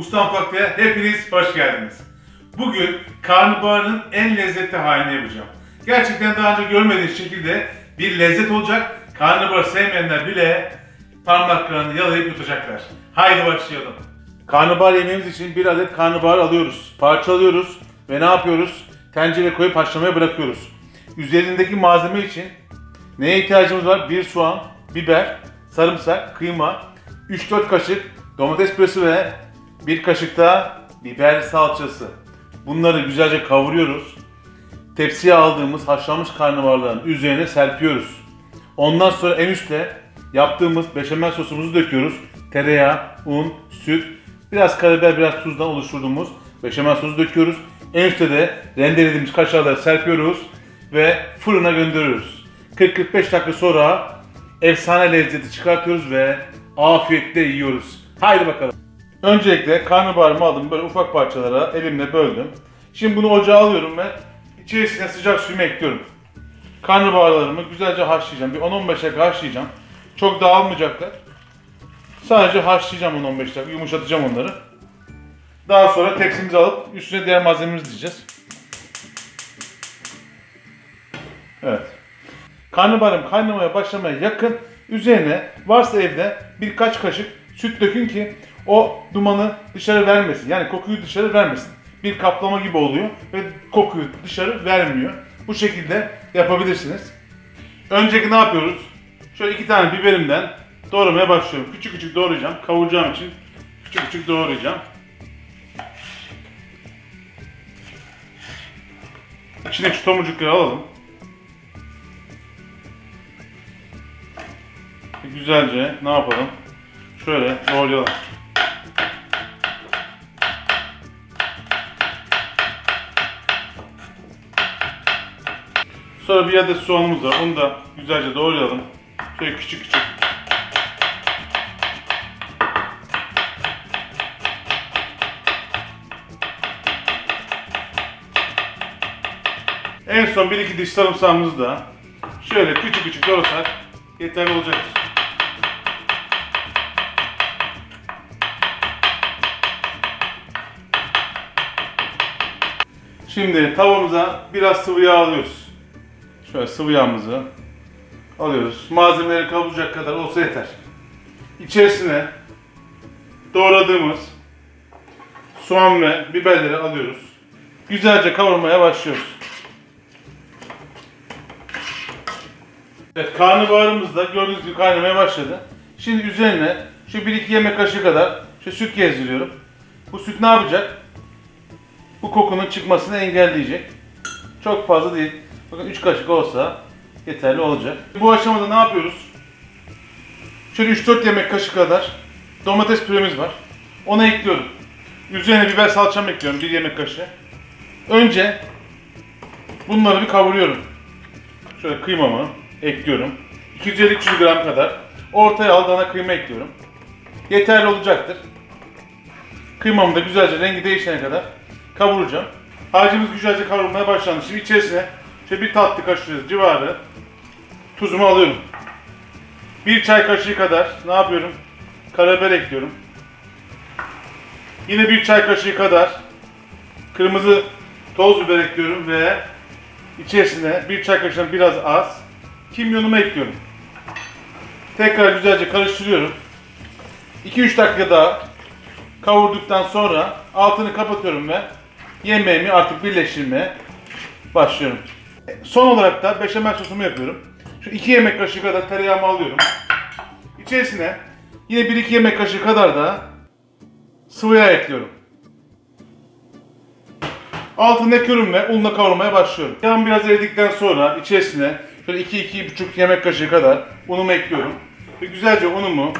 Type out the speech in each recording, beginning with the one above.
Usta Mutfak'ta hepiniz hoş geldiniz. Bugün karnabaharın en lezzetli halini yapacağım. Gerçekten daha önce görmediğiniz şekilde bir lezzet olacak. Karnabahar sevmeyenler bile parmaklarını yalayıp yutacaklar. Haydi başlayalım. Karnabahar yemeğimiz için bir adet karnabahar alıyoruz. Parçalıyoruz ve ne yapıyoruz? Tencereye koyup haşlamaya bırakıyoruz. Üzerindeki malzeme için neye ihtiyacımız var? Bir soğan, biber, sarımsak, kıyma, 3-4 kaşık domates püresi ve bir kaşık da biber salçası. Bunları güzelce kavuruyoruz. Tepsiye aldığımız haşlanmış karnabaharların üzerine serpiyoruz. Ondan sonra en üstte yaptığımız beşamel sosumuzu döküyoruz. Tereyağı, un, süt, biraz karabiber, biraz tuzdan oluşturduğumuz beşamel sosu döküyoruz. En üstte de rendelediğimiz kaşarları serpiyoruz ve fırına gönderiyoruz. 40-45 dakika sonra efsane lezzeti çıkartıyoruz ve afiyetle yiyoruz. Haydi bakalım. Öncelikle karnabaharımı aldım, böyle ufak parçalara elimle böldüm. Şimdi bunu ocağa alıyorum ve içerisine sıcak suyumu ekliyorum. Karnabaharlarımı güzelce haşlayacağım. Bir 10-15 dakika haşlayacağım. Çok dağılmayacaklar. Sadece haşlayacağım 10-15 dakika, yumuşatacağım onları. Daha sonra tepsimizi alıp üstüne diğer malzememizi dizeceğiz. Evet. Karnabaharım kaynamaya başlamaya yakın. Üzerine varsa evde birkaç kaşık süt dökün ki o dumanı dışarı vermesin. Yani kokuyu dışarı vermesin. Bir kaplama gibi oluyor ve kokuyu dışarı vermiyor. Bu şekilde yapabilirsiniz. Önceki ne yapıyoruz? Şöyle 2 tane biberimden doğramaya başlıyorum. Küçük küçük doğrayacağım. Kavuracağım için küçük küçük doğrayacağım. İçine şu tomurcukları alalım. Güzelce ne yapalım? Şöyle doğrayalım. Sonra bir adet soğanımız var. Onu da güzelce doğrayalım. Şöyle küçük küçük. En son 1-2 diş sarımsağımızı da şöyle küçük küçük doğrasak yeterli olacaktır. Şimdi tavamıza biraz sıvı yağ alıyoruz. Şöyle sıvı yağımızı alıyoruz. Malzemeleri kavuracak kadar olsa yeter. İçerisine doğradığımız soğan ve biberleri alıyoruz. Güzelce kavurmaya başlıyoruz. Evet, karnabaharımız da gördüğünüz gibi kaynamaya başladı. Şimdi üzerine şu 1-2 yemek kaşığı kadar şu süt gezdiriyorum. Bu süt ne yapacak? Bu kokunun çıkmasını engelleyecek. Çok fazla değil. Bakın 3 kaşık olsa yeterli olacak. Bu aşamada ne yapıyoruz? Şöyle 3-4 yemek kaşığı kadar domates püremiz var. Onu ekliyorum. Üzerine biber salçamı ekliyorum 1 yemek kaşığı. Önce bunları bir kavuruyorum. Şöyle kıymamı ekliyorum. 250-300 gram kadar. Ortaya al dana kıyma ekliyorum. Yeterli olacaktır. Kıymamı da güzelce rengi değişene kadar kavuracağım. Harcımız güzelce kavrulmaya başlandı. Şimdi içerisine şöyle bir tatlı kaşığı civarı tuzumu alıyorum. 1 çay kaşığı kadar ne yapıyorum? Karabiber ekliyorum. Yine 1 çay kaşığı kadar kırmızı toz biber ekliyorum ve içerisine 1 çay kaşığından biraz az kimyonumu ekliyorum. Tekrar güzelce karıştırıyorum. 2-3 dakika daha kavurduktan sonra altını kapatıyorum ve yemeğimi artık birleştirmeye başlıyorum. Son olarak da beşamel sosumu yapıyorum. Şu 2 yemek kaşığı kadar tereyağımı alıyorum. İçerisine yine 1-2 yemek kaşığı kadar da sıvı yağ ekliyorum. Altını yakıyorum ve unla kavurmaya başlıyorum. Yağım biraz eridikten sonra içerisine şöyle 2-2,5 yemek kaşığı kadar unumu ekliyorum. Ve güzelce unumu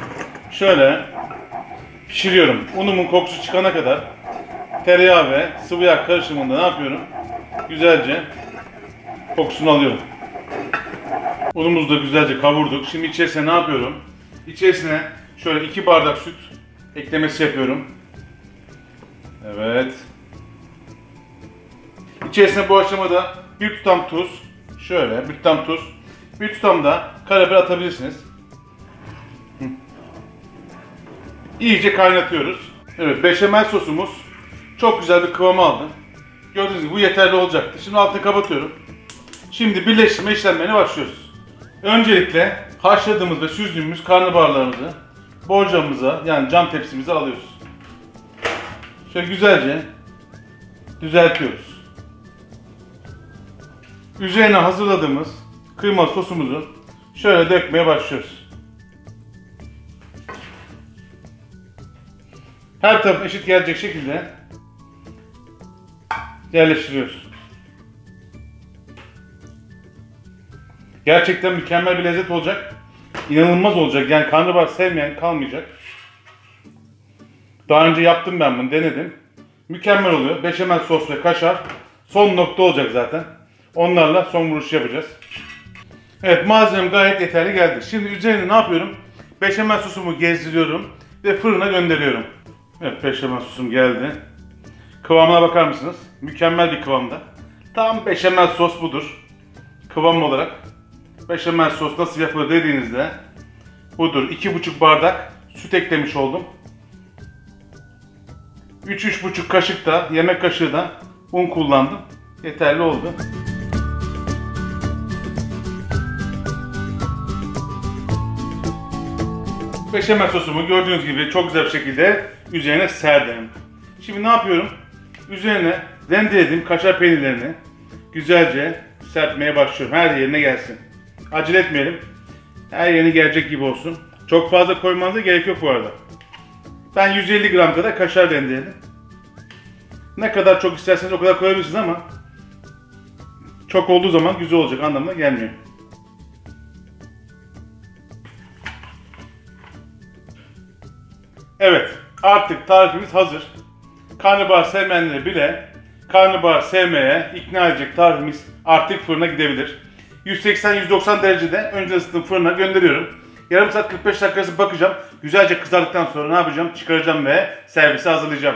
şöyle pişiriyorum. Unumun kokusu çıkana kadar tereyağı ve sıvı yağ karışımında ne yapıyorum? Güzelce kokusunu alıyorum. Unumuzu da güzelce kavurduk. Şimdi içerisine ne yapıyorum? İçerisine şöyle 2 bardak süt eklemesi yapıyorum. Evet. İçerisine bu aşamada bir tutam tuz, şöyle bir tutam tuz, bir tutam da karabiber atabilirsiniz. İyice kaynatıyoruz. Evet, beşamel sosumuz çok güzel bir kıvam aldı. Gördüğünüz gibi bu yeterli olacaktı. Şimdi altını kapatıyorum. Şimdi birleştirme işlemlerine başlıyoruz. Öncelikle haşladığımız ve süzdüğümüz karnabaharlarımızı borcamımıza, yani cam tepsimize alıyoruz. Şöyle güzelce düzeltiyoruz. Üzerine hazırladığımız kıyma sosumuzu şöyle dökmeye başlıyoruz. Her taraf eşit gelecek şekilde yerleştiriyoruz. Gerçekten mükemmel bir lezzet olacak. İnanılmaz olacak. Yani karnabahar sevmeyen kalmayacak. Daha önce yaptım ben bunu, denedim. Mükemmel oluyor. Beşamel sos ve kaşar son nokta olacak zaten. Onlarla son vuruş yapacağız. Evet, malzemem gayet yeterli geldi. Şimdi üzerine ne yapıyorum? Beşamel sosumu gezdiriyorum ve fırına gönderiyorum. Evet, beşamel sosum geldi. Kıvamına bakar mısınız? Mükemmel bir kıvamda. Tam beşamel sos budur. Kıvam olarak. Beşamel sos nasıl yapılır dediğinizde budur. 2,5 bardak süt eklemiş oldum. 3-3,5 kaşık da, yemek kaşığı da un kullandım. Yeterli oldu. Beşamel sosumu gördüğünüz gibi çok güzel bir şekilde üzerine serdim. Şimdi ne yapıyorum? Üzerine rendelediğim kaşar peynirlerini güzelce serpmeye başlıyorum. Her yerine gelsin. Acele etmeyelim. Her yerine gelecek gibi olsun. Çok fazla koymanıza gerek yok bu arada. Ben 150 gram kadar kaşar rendeledim. Ne kadar çok isterseniz o kadar koyabilirsiniz ama çok olduğu zaman güzel olacak anlamına gelmiyor. Evet, artık tarifimiz hazır. Karnabahar sevmeyenleri bile karnabahar sevmeye ikna edecek tarifimiz artık fırına gidebilir. 180-190 derecede önce ısıttığım fırına gönderiyorum. Yarım saat 45 dakikası bakacağım. Güzelce kızardıktan sonra ne yapacağım? Çıkaracağım ve servise hazırlayacağım.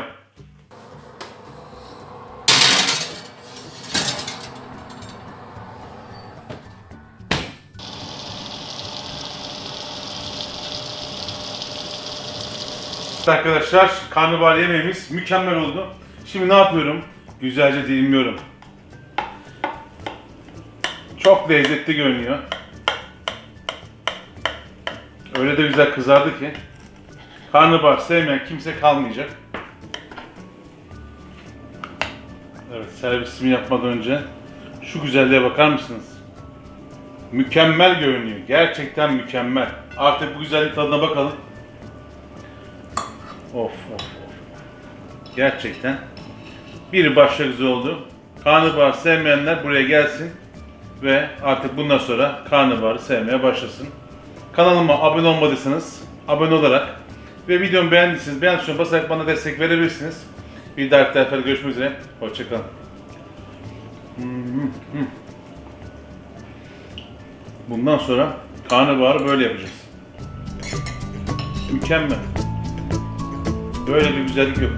Arkadaşlar, karnabahar yemeğimiz mükemmel oldu. Şimdi ne yapıyorum? Güzelce dilimliyorum. Çok lezzetli görünüyor. Öyle de güzel kızardı ki karnabahar sevmeyen kimse kalmayacak. Evet, servisimi yapmadan önce şu güzelliğe bakar mısınız? Mükemmel görünüyor. Gerçekten mükemmel. Artık bu güzelliğin tadına bakalım. Of of of. Gerçekten bir başka güzel oldu. Karnabahar sevmeyenler buraya gelsin ve artık bundan sonra karnabaharı sevmeye başlasın. Kanalıma abone olmadıysanız abone olarak ve videomu beğendiyseniz beğen tuşuna basarak bana destek verebilirsiniz. Bir dahaki sefere görüşmek üzere. Hoşçakalın. Bundan sonra karnabaharı böyle yapacağız. Mükemmel. Böyle bir güzellik yok.